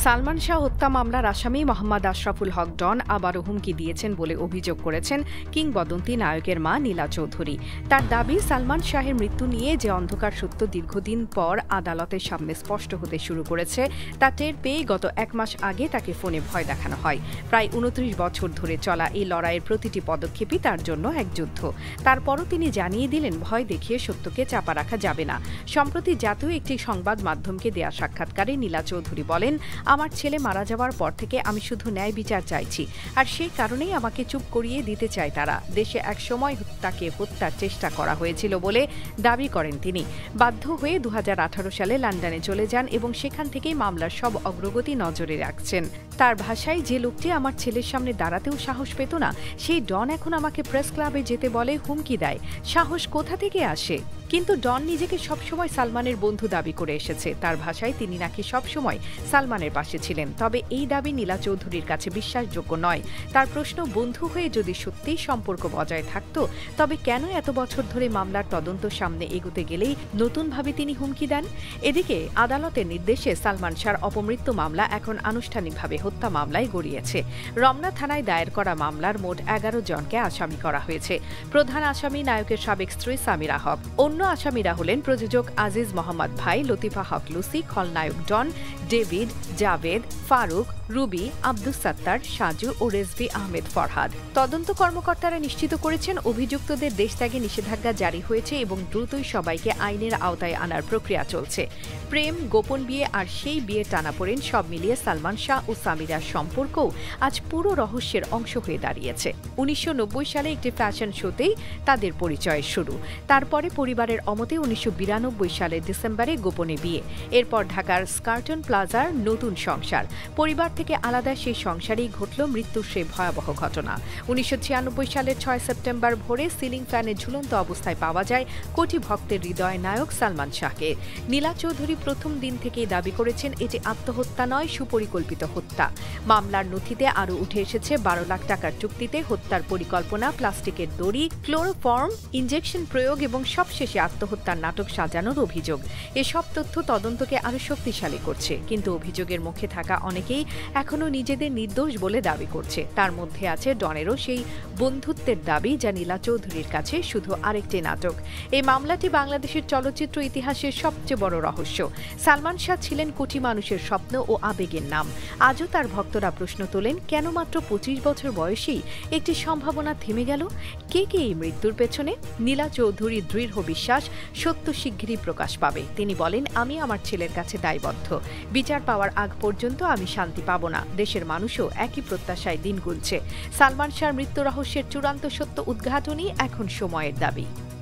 সালমান শাহ হত্যা মামলার আসামি মোহাম্মদ আশরাফুল হক ডন আবারও হুমকি দিয়েছেন বলে অভিযোগ করেছেন কিংবদন্তি নায়কের মা নীলা চৌধুরী। তার দাবি, সালমান শাহের মৃত্যু নিয়ে যে অন্ধকার সত্য দীর্ঘদিন পর আদালতের সামনে স্পষ্ট হতে শুরু করেছে তা টের পেয়ে গত 1 মাস আগে তাকে ফোনে ভয় দেখানো হয়। প্রায় 29 বছর ধরে চলা এই লড়াইয়ের প্রতিটি পদক্ষেপই তার জন্য এক যুদ্ধ। তারপরও তিনি জানিয়ে দিলেন, ভয় দেখিয়ে সত্যকে চাপা রাখা যাবে না। সম্প্রতি জাতীয় একটি সংবাদ মাধ্যমকে দেয়া সাক্ষাৎকারে নীলা চৌধুরী বলেন, আমার ছেলে মারা যাওয়ার পর থেকে আমি শুধু ন্যায় বিচার চাইছি, আর সেই কারণেই আমাকে চুপ করিয়ে দিতে চায় তারা। দেশে এক সময় তাকে হত্যার চেষ্টা করা হয়েছিল বলে দাবি করেন তিনি। বাধ্য হয়ে 2018 সালে লন্ডনে চলে যান এবং সেখান থেকেই মামলার সব অগ্রগতি নজরে রাখছেন। তার ভাষায়, যে লোকটি আমার ছেলের সামনে দাঁড়াতেও সাহস পেত না, সেই ডন এখন আমাকে প্রেস ক্লাবে যেতে বলে, হুমকি দেয়। সাহস কোথা থেকে আসে? কিন্তু ডন নিজেকে সবসময় সালমানের বন্ধু দাবি করে এসেছে। তার ভাষায়, তিনি নাকি সবসময় সালমানের পাশে ছিলেন। তবে এই দাবি নীলা চৌধুরীর কাছে বিশ্বাসযোগ্য নয়। তার প্রশ্ন, বন্ধু হয়ে যদি সত্যিই সম্পর্ক বজায় থাকত, তবে কেন এত বছর ধরে মামলার তদন্ত সামনে এগোতে গেলেই নতুনভাবে তিনি হুমকি দেন? এদিকে আদালতের নির্দেশে সালমান শাহর অপমৃত্যু মামলা এখন আনুষ্ঠানিকভাবে হত্যা মামলায় গড়িয়েছে। রমনা থানায় দায়ের করা মামলার মোট 11 জনকে আসামি করা হয়েছে। প্রধান আসামি নায়কের সাবেক স্ত্রী সামিরা হক। অন্য আসামিরা হলেন প্রযোজক আজিজ মোহাম্মদ ভাই, লতিফা হক লুসি, খলনায়ক ডন, ডেভিড, জাভেদ, ফারুক, রুবি, আব্দুস সাত্তার, সাজু ও রেজভি আহমেদ ফরহাদ। তদন্ত কর্মকর্তারা নিশ্চিত করেছেন, অভিযুক্তদের দেশত্যাগে নিষেধাজ্ঞা জারি হয়েছে এবং দ্রুতই সবাইকে আইনের আওতায় আনার প্রক্রিয়া চলছে। প্রেম, গোপন বিয়ে আর সেই বিয়ের টানাপোড়েন সব মিলিয়ে সালমান শাহ ও সামিরার সম্পর্কও আজ পুরো রহস্যের অংশ হয়ে দাঁড়িয়েছে। 1990 সালে একটি ফ্যাশন শোতেই তাদের পরিচয়ের শুরু। তারপরে পরিবারের অমতে 1992 সালের ডিসেম্বরে গোপনে বিয়ে। এরপর ঢাকার স্কার্টন প্লাজার নতুন সংসার। পরিবার থেকে আলাদা সেই সংসারেই ঘটল মৃত্যুর সেই ভয়াবহ ঘটনা। 1996 সালের 6 সেপ্টেম্বর ভোরে সিলিং ফ্যানে ঝুলন্ত অবস্থায় পাওয়া যায় কোটি ভক্তের হৃদয় নায়ক সালমান শাহকে। নীলা চৌধুরী প্রথম দিন থেকেই দাবি করেছেন, এটি আত্মহত্যা নয়, সুপরিকল্পিত হত্যা। মামলার নথিতে আরও উঠে এসেছে 12 লাখ টাকার চুক্তিতে হত্যার পরিকল্পনা, প্লাস্টিকের দড়ি, ক্লোরোফর্ম ইনজেকশন প্রয়োগ এবং সবশেষে আত্মহত্যার নাটক সাজানোর অভিযোগ। এসব তথ্য তদন্তকে আরও শক্তিশালী করছে, কিন্তু অভিযোগের মুখে থাকা অনেকেই এখনও নিজেদের নির্দোষ বলে দাবি করছে। তার মধ্যে আছে ডনেরও সেই বন্ধুত্বের দাবি, যা নীলা চৌধুরীর কাছে শুধু আরেকটি নাটক। এই মামলাটি বাংলাদেশের চলচ্চিত্র ইতিহাসের সবচেয়ে বড় রহস্য। সালমান শাহ ছিলেন কোটি মানুষের স্বপ্ন ও আবেগের নাম। আজও তার ভক্তরা প্রশ্ন তোলেন, কেন মাত্র 25 বছর বয়সেই একটি সম্ভাবনা থেমে গেল? কে এই মৃত্যুর পেছনে? নীলা চৌধুরীর দৃঢ় বিশ্বাস, সত্য শিগগিরই প্রকাশ পাবে। তিনি বলেন, আমি আমার ছেলের কাছে দায়বদ্ধ। বিচার পাওয়ার আগ পর্যন্ত আমি শান্তি পাব না। দেশের মানুষও একই প্রত্যাশায় দিন গুনছে। সালমান শাহর মৃত্যু রহস্যের চূড়ান্ত সত্য উদ্ঘাটনই এখন সময়ের দাবি।